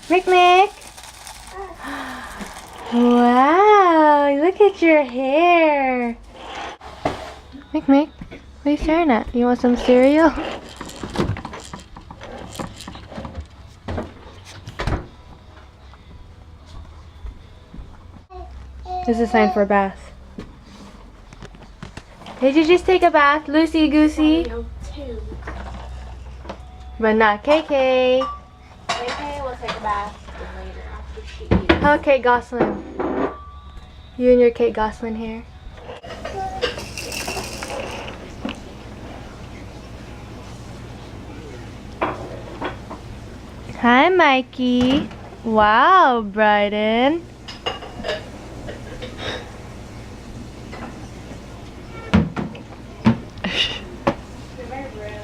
Mick. Wow, look at your hair. Mick, what are you staring at? You want some cereal? This is a sign for a bath. Did you just take a bath, Lucy Goosey? But not KK. KK will take a bath later after she eats. Hello, Kate Gosselin. You and your Kate Gosselin hair. Hi, Mikey. Wow, Bryden.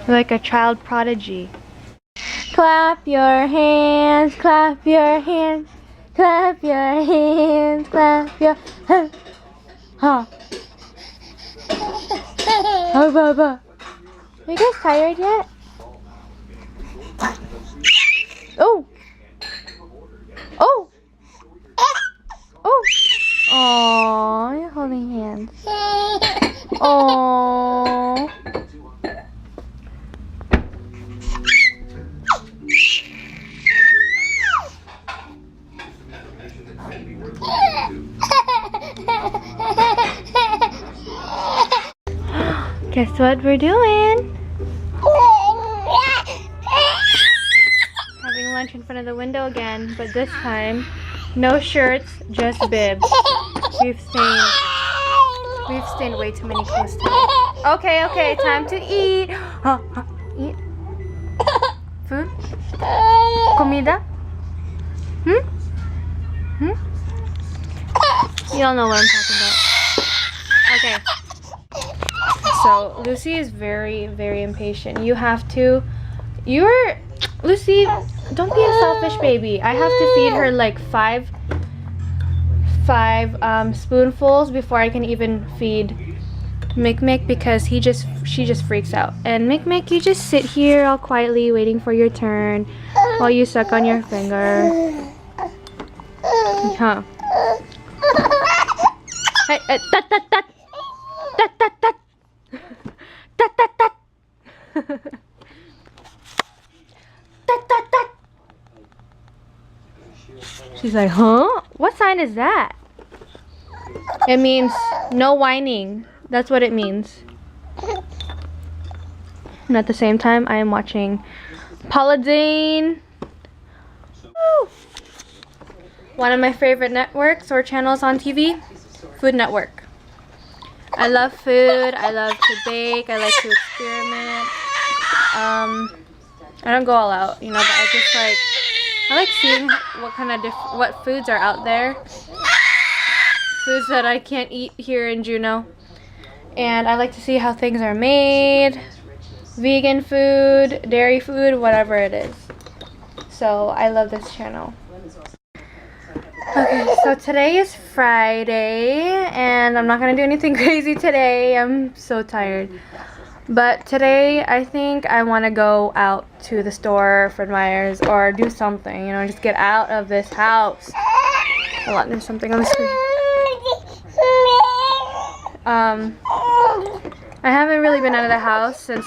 Like a child prodigy. Clap your hands, clap your hands, clap your hands, clap your hands. Ha. Oh, Baba. Are you guys tired yet? Oh. Oh. Oh. Aww, you're holding hands. Aww. Guess what we're doing? Having lunch in front of the window again, but this time, no shirts, just bibs. We've stained way too many clothes today. Okay, time to eat. Eat. Food? Comida? You all know what I'm talking about. Okay. So, Lucy is very, very impatient. Lucy, don't be a selfish baby. I have to feed her like five spoonfuls before I can even feed Mick because she just freaks out. And Mick, you just sit here all quietly waiting for your turn while you suck on your finger. Huh. Hey, tat. She's like, huh? What sign is that? It means no whining. That's what it means. And at the same time, I am watching Paula Deen. Woo! One of my favorite networks or channels on TV, Food Network. I love food. I love to bake. I like to experiment. I don't go all out, you know, but I like seeing what foods are out there. Foods that I can't eat here in Juneau. And I like to see how things are made. Vegan food, dairy food, whatever it is. So I love this channel. Okay, so today is Friday, and I'm not gonna do anything crazy today. I'm so tired. But today, I think I want to go out to the store, Fred Meyer's, or do something, you know, just get out of this house. Hold on, there's something on the screen. I haven't really been out of the house since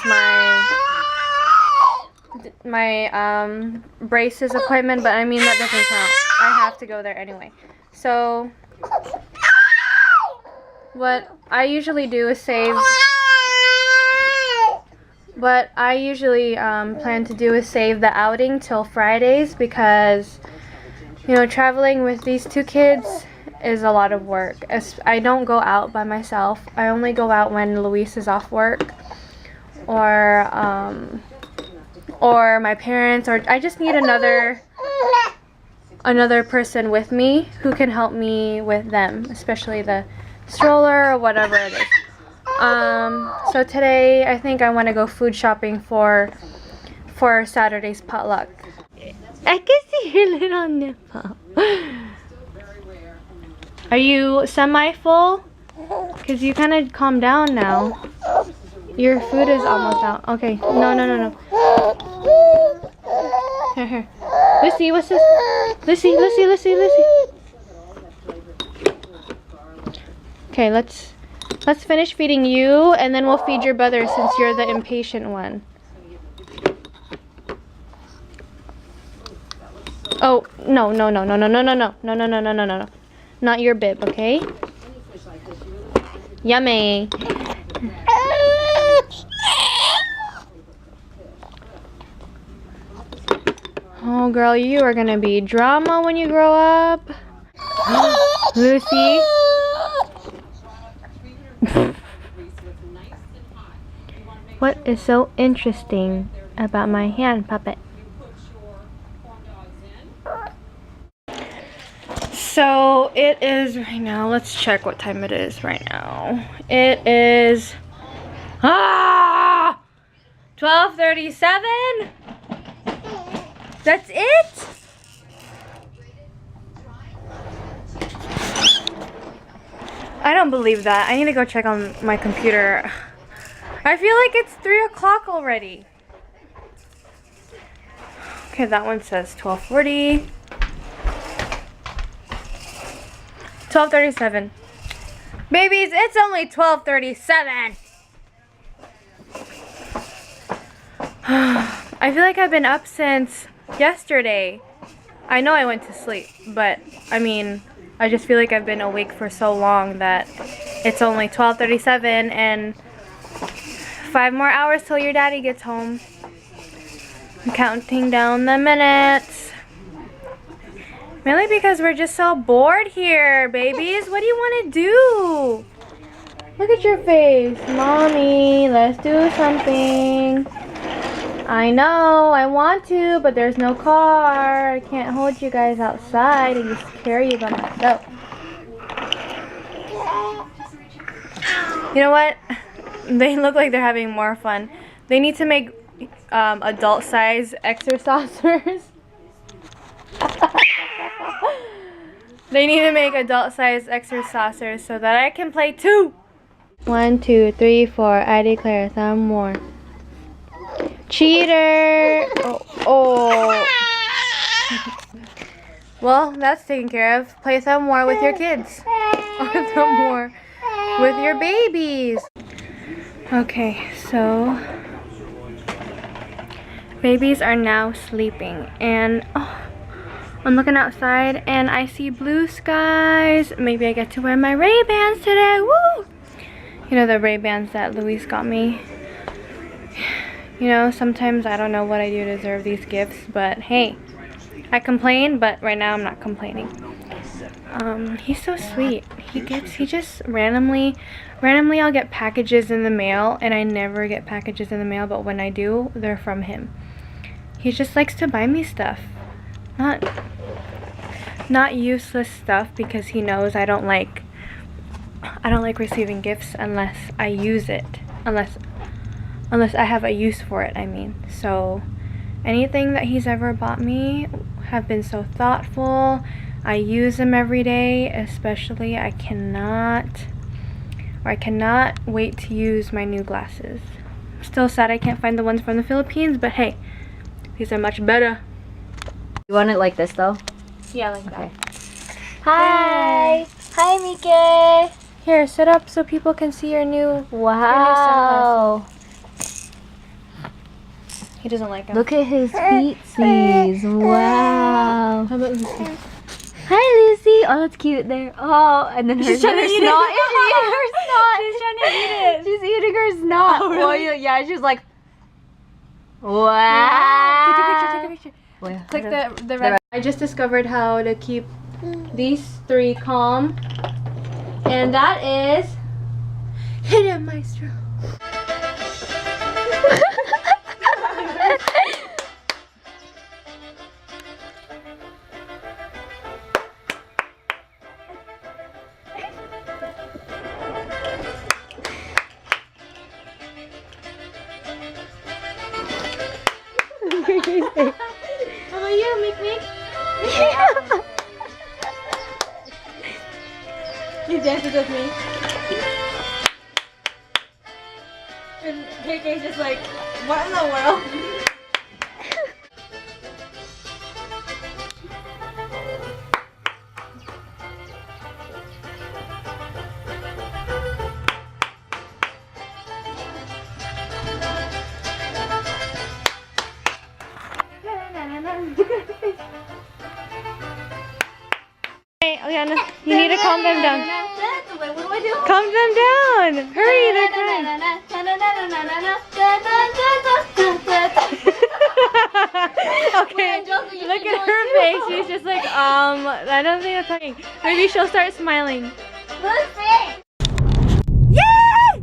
my braces appointment, but I mean, that doesn't count. I have to go there anyway. So, what I usually do is save... What I usually plan to do is save the outing till Fridays because, you know, traveling with these two kids is a lot of work. I don't go out by myself. I only go out when Luis is off work or my parents, or I just need another person with me who can help me with them, especially the stroller or whatever it is. So today I think I want to go food shopping for Saturday's potluck. I can see your little nipple. Are you semi-full? Because you kind of calmed down now. Your food is almost out. Okay, no. Here. Lucy, what's this? Lucy. Okay, let's finish feeding you, and then we'll feed your brother since you're the impatient one. Oh, no. Not your bib, okay? Yummy. Oh, girl, you are gonna be drama when you grow up. Lucy. What is so interesting about my hand puppet? So it is right now. Let's check what time it is right now. It is 12:37. That's it? I don't believe that. I need to go check on my computer. I feel like it's 3 o'clock already. Okay, that one says 12:40. 12:37. Babies, it's only 12:37. I feel like I've been up since yesterday. I know I went to sleep, but I mean, I just feel like I've been awake for so long that it's only 12:37 and 5 more hours till your daddy gets home. I'm counting down the minutes. Mainly because we're just so bored here, babies. What do you want to do? Look at your face. Mommy, let's do something. I know, I want to, but there's no car. I can't hold you guys outside and just carry you by myself. You know what? They look like they're having more fun. They need to make adult size exercisers. They need to make adult size exercisers so that I can play too. 1, 2, 3, 4. I declare some more. Cheater! Oh. Well, that's taken care of. Play some more with your kids. Or some more with your babies. Okay, so babies are now sleeping, and I'm looking outside and I see blue skies. Maybe I get to wear my Ray-Bans today. Woo! You know, the Ray-Bans that Luis got me. You know, sometimes I don't know what I do to deserve these gifts, but hey, I complain, but right now I'm not complaining. He's so sweet. He just randomly I'll get packages in the mail, and I never get packages in the mail, but when I do, they're from him. He just likes to buy me stuff. Not useless stuff, because he knows I don't like receiving gifts unless I use it. Unless I have a use for it, I mean. So anything that he's ever bought me have been so thoughtful. I use them every day, especially I cannot wait to use my new glasses. I'm still sad I can't find the ones from the Philippines, but hey, these are much better. You want it like this though? Yeah, like Okay. that. Hi! Hi, Mike! Here, sit up so people can see your new Wow! He doesn't like them. Look at his feetsies. Wow! How about Lucy? Hi, Lucy! Oh, that's cute there. Oh, and then She's trying to eat it. snot. She's eating her snot. She's trying to eat it. She's eating her snot. Oh, really? Oh, yeah, she's like, wow! Take a picture. Wait, Click the red. I just discovered how to keep these 3 calm, and that is hit it, maestro. How about you, Mick? You dances with me. And KK's just like, what in the world? Hey, Eliana, you need to calm them down. Wait, what do I do? Calm them down. Hurry, they're crying. Okay, look at her face. She's just like, I don't think that's talking. Maybe she'll start smiling. Yay!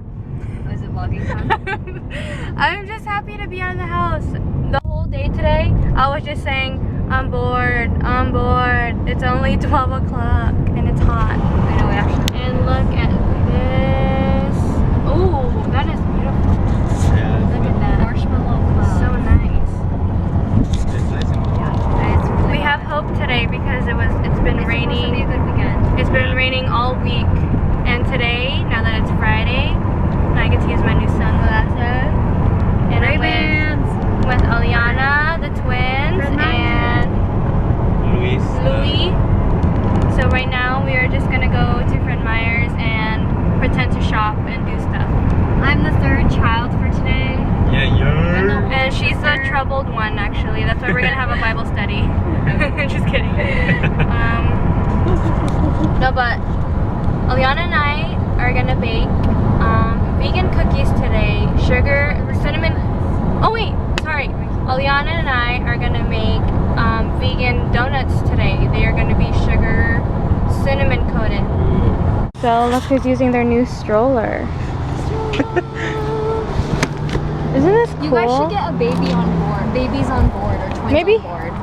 Was it vlogging time? I'm just happy to be out of the house. The whole day today, I was just saying, I'm bored, I'm bored. It's only 12 o'clock and it's hot. I know, actually. And look at this. Oh, that is beautiful. Yeah, Look at that. Marshmallow cloud. So nice. it's nice and warm. It's really We have hope today because it's been It's supposed to be a raining. good weekend. It's been raining all week. And today, now that it's Friday, I get to use my new sunglasses. And I'm with Aliana, the twins, and Louis. So right now we are just gonna go to Fred Meyer's and pretend to shop and do stuff. I'm the third child for today. Yeah, you're. And she's the troubled one, actually. That's why we're gonna have a Bible study. Just kidding. No, but Aliana and I are gonna bake vegan cookies today. Sugar, cinnamon. Oh wait, sorry. Aliana and I are gonna make vegan donuts today. They are gonna be sugar, cinnamon coated. So look who's using their new stroller. Isn't this cool? You guys should get a baby on board. Babies on board or twins Maybe. on board.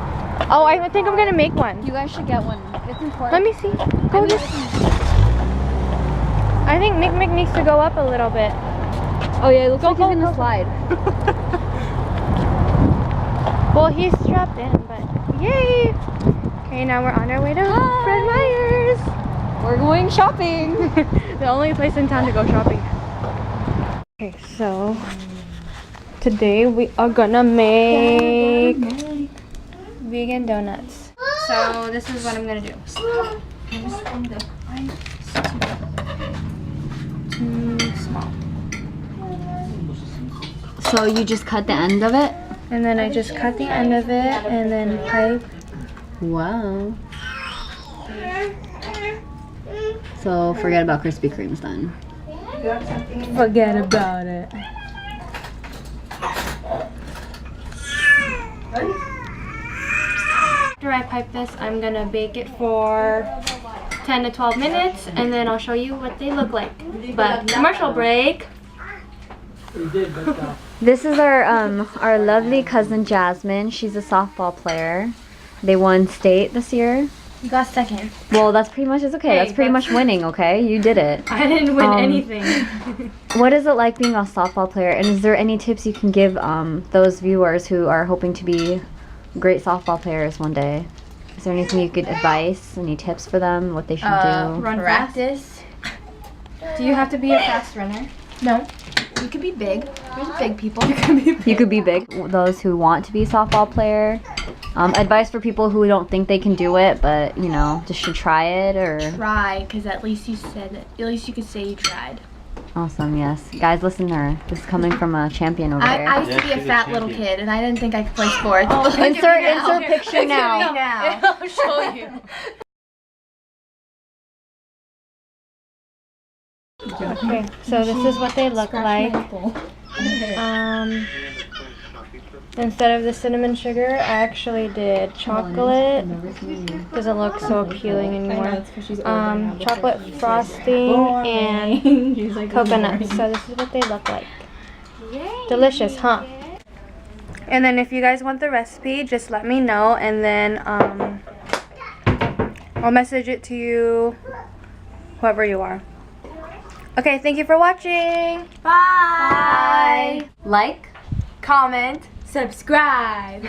Oh, I think I'm gonna make one. You guys should get one. It's important. Let me see. Go this. I think Mick needs to go up a little bit. Oh yeah, it looks like Go, he's gonna go. slide. Well, he's strapped in, but yay! Okay, now we're on our way to Fred Meyer's. We're going shopping. The only place in town to go shopping. Okay, so today we are gonna make vegan donuts. So this is what I'm gonna do. Too small. So you just cut the end of it? And then I just cut the end of it and then pipe. Wow. So forget about Krispy Kremes then. Forget about it. After I pipe this, I'm gonna bake it for 10 to 12 minutes and then I'll show you what they look like. But commercial break. This is our lovely cousin Jasmine. She's a softball player. They won state this year. You got second. Well, that's pretty much, it's okay. Hey, That's pretty much winning, okay? You did it. I didn't win Um, anything. What is it like being a softball player? And is there any tips you can give those viewers who are hoping to be great softball players one day? Is there anything you could advise? Any tips for them? What they should do? Run Practice. Do you have to be a fast runner? No. You could be big. There's big people. You could be big. Those who want to be a softball player. Advice for people who don't think they can do it, but you know, just should try it or. Try, because at least you said it. At least you could say you tried. Awesome, yes. Guys, listen to her. This is coming from a champion over there. I used to Yeah, be a she's a fat little champion. kid, and I didn't think I could play sports. Oh, But look at me Insert now. picture now. now. I'll show you. Okay, so this is what they look like. Instead of the cinnamon sugar, I actually did chocolate. Doesn't look so appealing anymore. Chocolate frosting and coconuts. So this is what they look like. Delicious, huh? And then if you guys want the recipe, just let me know, and then I'll message it to you, whoever you are. Okay, thank you for watching. Bye. Like, Comment. Subscribe.